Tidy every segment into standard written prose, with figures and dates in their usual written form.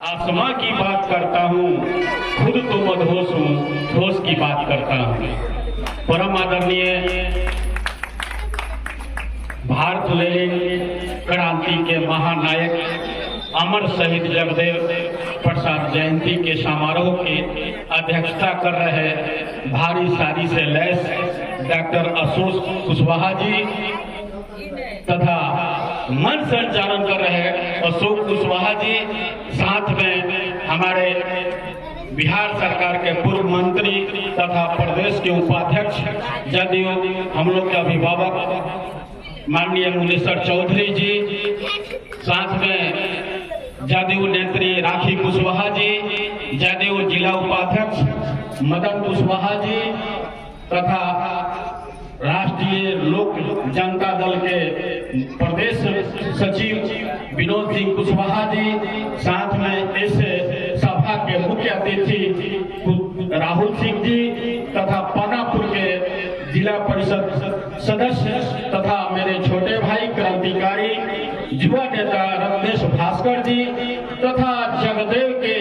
आसमां की बात करता हूँ, खुद तो मदहोश हूँ, होश की बात करता हूँ। परम आदरणीय भारत लेनिन क्रांति के महानायक अमर शहीद जगदेव प्रसाद जयंती के समारोह की अध्यक्षता कर रहे भारी सारी से लैस डॉक्टर अशोक कुशवाहा जी तथा मंच संचालन कर रहे अशोक कुशवाहा जी, साथ में हमारे बिहार सरकार के पूर्व मंत्री तथा प्रदेश के उपाध्यक्ष जदयू हम लोग के अभिभावक माननीय मुनीश्वर चौधरी जी, साथ में जदयू नेत्री राखी कुशवाहा जी, जदयू जिला उपाध्यक्ष मदन कुशवाहा जी तथा राष्ट्रीय लोक जनता दल के प्रदेश सचिव विनोद सिंह कुशवाहा जी, साथ में इस सभा के मुख्य अतिथि राहुल सिंह जी तथा पानापुर के जिला परिषद सदस्य तथा मेरे छोटे भाई क्रांतिकारी युवा नेता रत्नेश भास्कर जी तथा जगदेव के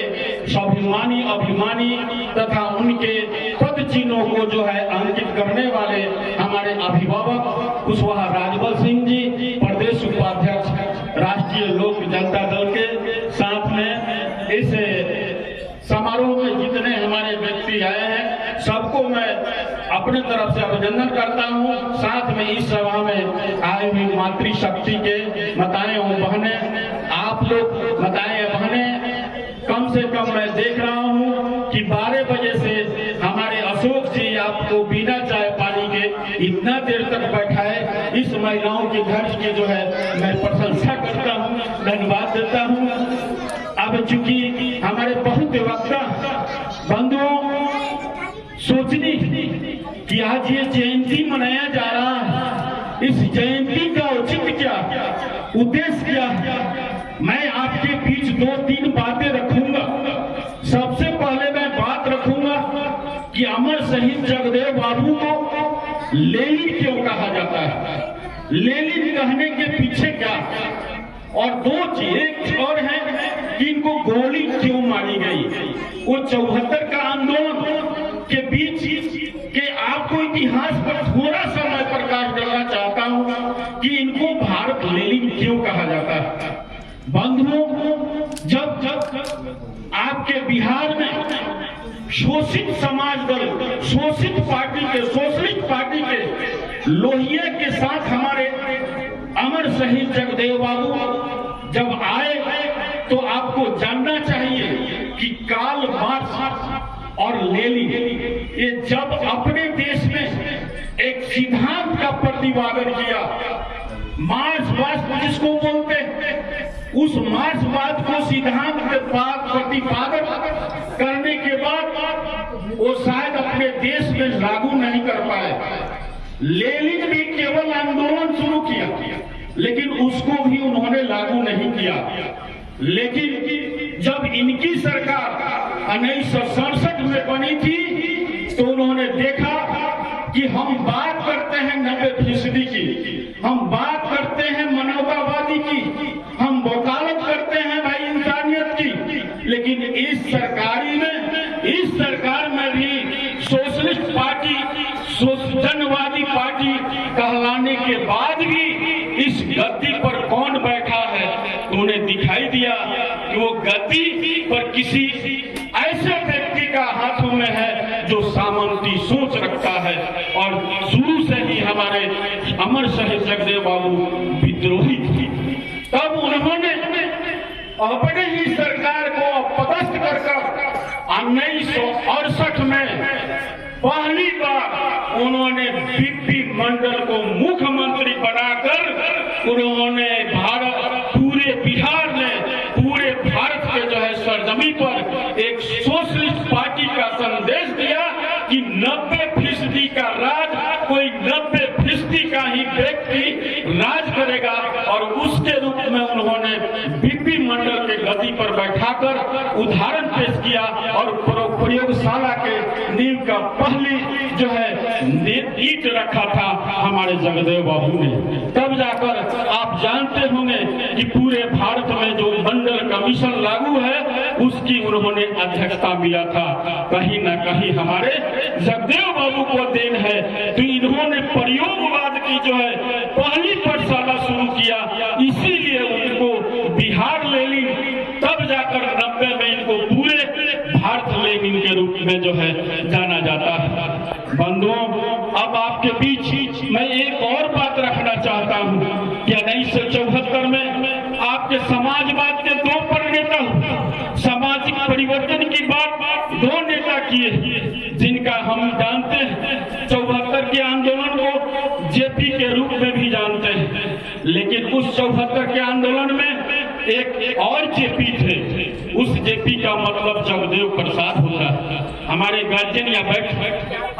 स्वाभिमानी अभिमानी तथा उनके पद चिन्हों को जो है अंकित करने वाले हमारे अभिभावक कुशवाहा राजबल सिंह जी, प्रदेश उपाध्यक्ष राष्ट्रीय लोक जनता दल के, साथ में इस समारोह में जितने हमारे व्यक्ति आए हैं सबको मैं अपने तरफ से अभिनंदन करता हूं। साथ में इस सभा में आए हुई मातृशक्ति के माताएं और बहनें, आप लोग माताएं बहनें, कम से कम मैं देख रहा हूं कि 12 बजे से हमारे अशोक जी आपको बिना चाय पानी के इतना देर तक बैठाए, इस महिलाओं के घर की जो है मैं प्रशंसा करता हूं, धन्यवाद देता हूं। अब चूंकि हमारे बहुत वक्ता बंधुओं सोचनी कि आज ये जयंती मनाया जा रहा है, इस जयंती का औचित्य क्या, उद्देश्य क्या, मैं आपके बीच 2-3 बातें रखूंगा। सबसे पहले मैं बात रखूंगा कि अमर शहीद जगदेव बाबू को लेनिन क्यों कहा जाता है, लेनिन कहने के पीछे क्या, और दो चीजें और हैं कि इनको गोली क्यों मारी गई। वो 74 का आंदोलन के बीच के आपको इतिहास पर थोड़ा सा मैं प्रकाश डालना चाहता हूं कि इनको भारत लेनिन क्यों कहा जाता है। बंधुओं, जब आपके बिहार में शोषित समाज दल, शोषित पार्टी के, सोशलिस्ट पार्टी के लोहिया के साथ हमारे अमर शहीद जगदेव बाबू जब आए तो आपको जानना चाहिए कि कार्ल मार्क्स और लेनिन ये जब अपने देश में एक सिद्धांत का प्रतिपादन किया, मार्क्सवाद जिसको बोलते हैं, उस मार्क्सवाद को सिद्धांत के प्रतिपादन करने के बाद वो शायद अपने देश में लागू नहीं कर पाए। लेनिन भी केवल आंदोलन शुरू किया लेकिन उसको भी उन्होंने लागू नहीं किया। लेकिन जब इनकी सरकार 1967 में बनी थी तो उन्होंने देखा कि हम बात करते हैं 90% की, हम बात करते हैं मानवतावादी की, हम वकालत करते हैं भाई इंसानियत की, लेकिन इस सरकार में भी सोशलिस्ट पार्टी, जनवादी पार्टी कहलाने के बाद भी इस गद्दी पर कौन बैठा है, तो उन्हें दिखाई दिया कि वो गद्दी पर किसी ऐसे व्यक्ति का हाथों में है जो सामंती सोच रखता है। और शुरू से ही हमारे अमर शहीद जगदेव बाबू विद्रोही थे। तब उन्होंने अपने ही सरकार को अपदस्थ कर 1968 में पहली बार उन्होंने बीपी मंडल को मुख्यमंत्री बनाकर उन्होंने पूरे बिहार में, पूरे भारत के जो है सरजमी पर एक सोशलिस्ट पार्टी का संदेश दिया कि 90% का राज कोई 90% का ही व्यक्ति राज करेगा। और उसके रूप में उन्होंने बीपी मंडल के गद्दी पर बैठाकर कर उदाहरण पेश किया और प्रयोगशाला के नींव का पहली जो है ईंट रखा था हमारे जगदेव बाबू ने। तब जाकर आप जानते होंगे कि पूरे भारत में जो मंडल कमीशन लागू है उसकी उन्होंने अध्यक्षता मिला था। कहीं ना कहीं हमारे जगदेव बाबू को देन है, तो इन्होंने प्रयोगवाद की जो है पहली पाठशाला शुरू किया, इसीलिए उनको बिहार लेनिन, तब जाकर 90 में इनको पूरे भारत लेनिन के रूप में जो है जाना जाता है। बंधुओं, अब आपके बीच मैं एक और बात रखना चाहता हूँ कि 1974 में आपके समाजवाद के दो प्रणेता, सामाजिक परिवर्तन की बात दो नेता किए, जिनका हम जानते हैं 74 के आंदोलन को जेपी के रूप में भी जानते हैं, लेकिन उस 74 के आंदोलन में एक और जेपी थे। उस जेपी का मतलब जगदेव प्रसाद होता है। हमारे गार्जियन या बैठ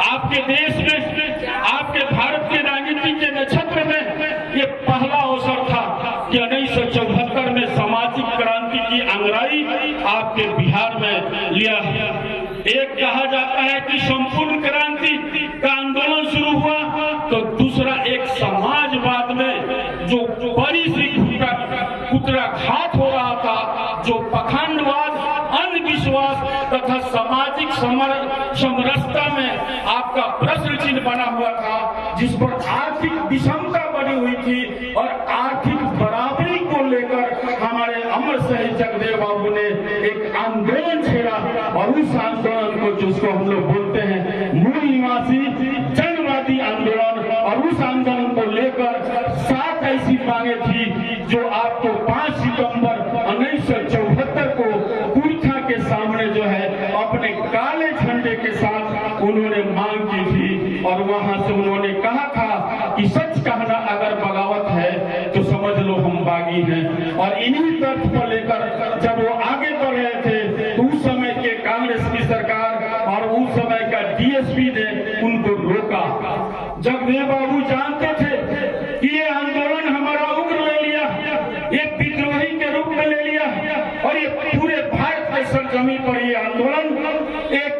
आपके देश में, आपके भारत के राजनीति के नक्षत्र में ये पहला अवसर था कि 1974 में सामाजिक क्रांति की अंगराई आपके बिहार में लिया है। एक कहा जाता है कि संपूर्ण क्रांति का आंदोलन शुरू हुआ, तो दूसरा एक समाजवाद में जो बड़ी सी कुत्राघात हो रहा था, जो पखंडवाद, अंधविश्वास तथा सामाजिक समरसता में आपका प्रश्न चिन्ह बना हुआ था, जिस पर आर्थिक विषमता बनी हुई थी और आर्थिक बराबरी को लेकर हमारे अमर शहीद जगदेव बाबू ने एक आंदोलन छेड़ा और उस आंदोलन को, जिसको हम लोग बोलते हैं मूल निवासी जनवादी आंदोलन, और उस आंदोलन को लेकर 7 ऐसी मांगे थी जो आपको 5 सितंबर 1974 को कुर्था के सामने जो है अपने काले झंडे के साथ उन्होंने मांग की थी। और वहां से उन्होंने कहा था कि सच कहना अगर बगावत है तो समझ लो हम बागी हैं। और इन्हीं तर्क पर लेकर जब वो आगे बढ़ रहे थे तो उस समय के कांग्रेस की सरकार और उस समय का डीएसपी ने उनको रोका। जगदेव बाबू जानते थे कि ये आंदोलन हमारा उग्र ले लिया, ये विद्रोही के रूप में ले लिया, और ये पूरे भारत के सरजमी पर ये आंदोलन एक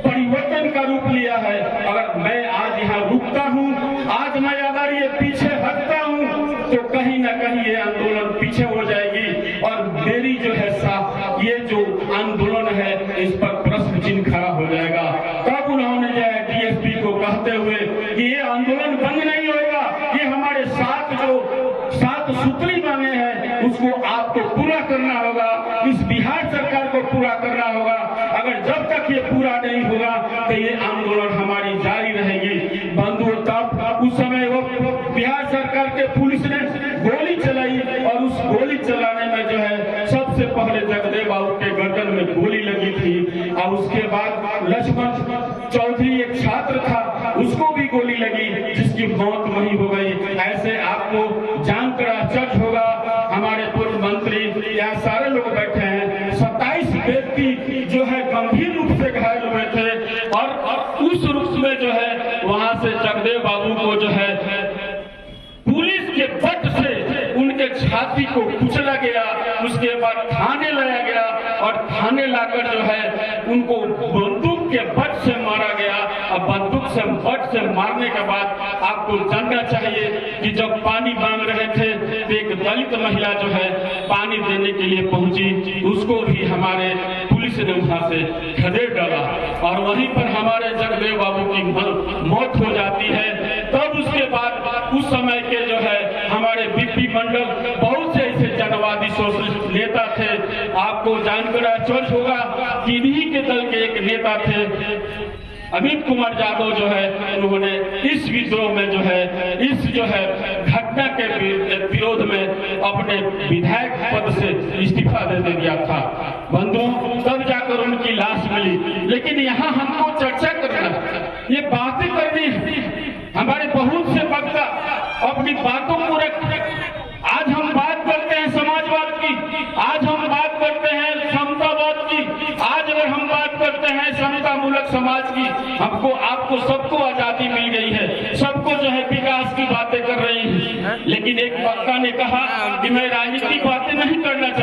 परिवर्तन का रूप लिया है। अगर मैं आज यहाँ रुकता हूँ, आज मैं अगर ये पीछे हटता हूँ, तो कहीं ना कहीं ये आंदोलन पीछे हो जाएगी और मेरी जो है ये जो आंदोलन है इस पर प्रश्न चिन्ह खड़ा हो जाएगा। तब उन्होंने जो है डीएसपी को कहते हुए कि ये आंदोलन बंद नहीं होगा, ये हमारे 7 सूत्री मांगे हैं उसको आपको पूरा करना होगा, इस बिहार सरकार को पूरा करना होगा। अगर जब तक ये पूरा नहीं होगा तो ये आंदोलन हमारी जारी रहेगी। बंधुओं, तब उस समय वो बिहार सरकार के पुलिस ने गोली चलाई और उस गोली चलाने में जो है सबसे पहले जगदेव बाबू के गर्दन में गोली लगी थी, और उसके बाद लक्ष्मण चौधरी एक छात्र था, उसको भी गोली लगी, जिसकी मौत वही हो गई। ऐसे आपको जानकर आश्चर्य होगा, हमारे पूर्व मंत्री यहाँ सारे लोग बैठे हैं, 27 व्यक्ति जो है गंभीर रूप से घायल हुए थे, और उस रूप में जो है वहां से जगदेव बाबू को जो है पुलिस के बट से उनके छाती को कुचला गया। उसके बाद थाने लाया गया और थाने लाकर जो है उनको बंदूक के बट से मारा गया। अब बंदूक से बट से मारने के बाद आपको जानना चाहिए कि जब पानी मांग रहे थे तो एक दलित महिला जो है पानी देने के लिए पहुंची, उसको भी हमारे पुलिस ने वहां से खदेड़ डाला और वहीं पर हमारे जगदेव बाबू की मौत हो जाती है। तब उसके बाद उस समय के जो है हमारे बीपी मंडल, बहुत से ऐसे जनवादी सोशलिस्ट नेता थे। आपको जानकर आश्चर्य होगा कि इन्हीं के दल के एक नेता थे अमित कुमार यादव, जो है उन्होंने इस विद्रोह में जो है इस जो है घटना के विरोध में अपने विधायक पद से इस्तीफा दे दिया था। बंधुओं, तब जाकर उनकी लाश मिली। लेकिन यहाँ हमको चर्चा करना, ये बातें करनी है। हमारे बहुत से वक्ता अपनी बातों को रख, आज हम बात करते हैं समाजवाद की, आज हम बात करते हैं समतावाद की, आज अगर हम बात करते हैं समतामूलक समाज की, हमको आपको सबको आजादी मिल गई है, सबको जो है विकास की बातें कर रही है। लेकिन एक वक्ता ने कहा कि मैं राजनीतिक बातें नहीं करना चाहता।